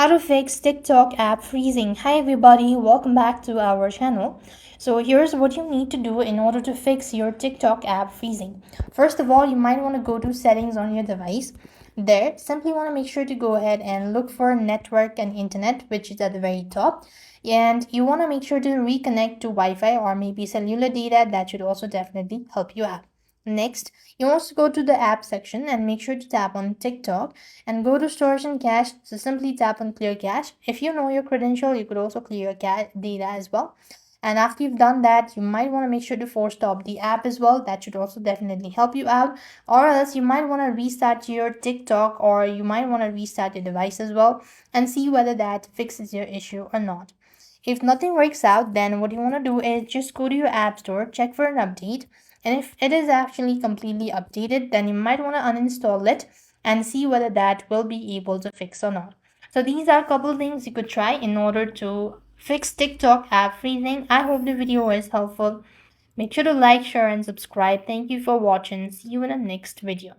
How to fix TikTok app freezing. Hi everybody, welcome back to our channel. So here's what you need to do in order to fix your TikTok app freezing. First of all, you might want to go to settings on your device. There, simply want to make sure to go ahead and look for network and internet, which is at the very top. And you want to make sure to reconnect to Wi-Fi or maybe cellular data. That should also definitely help you out. Next, you want to go to the app section and make sure to tap on TikTok and go to storage and cache. So simply tap on clear cache. If you know your credential, you could also clear data as well. And after you've done that, you might want to make sure to force stop the app as well. That should also definitely help you out. Or else you might want to restart your TikTok, or you might want to restart your device as well and see whether that fixes your issue or not. If nothing works out, then what you want to do is just go to your app store, check for an update. And if it is actually completely updated, then you might want to uninstall it and see whether that will be able to fix or not. So these are a couple things you could try in order to fix TikTok app freezing. I hope the video is helpful. Make sure to like, share and subscribe. Thank you for watching. See you in the next video.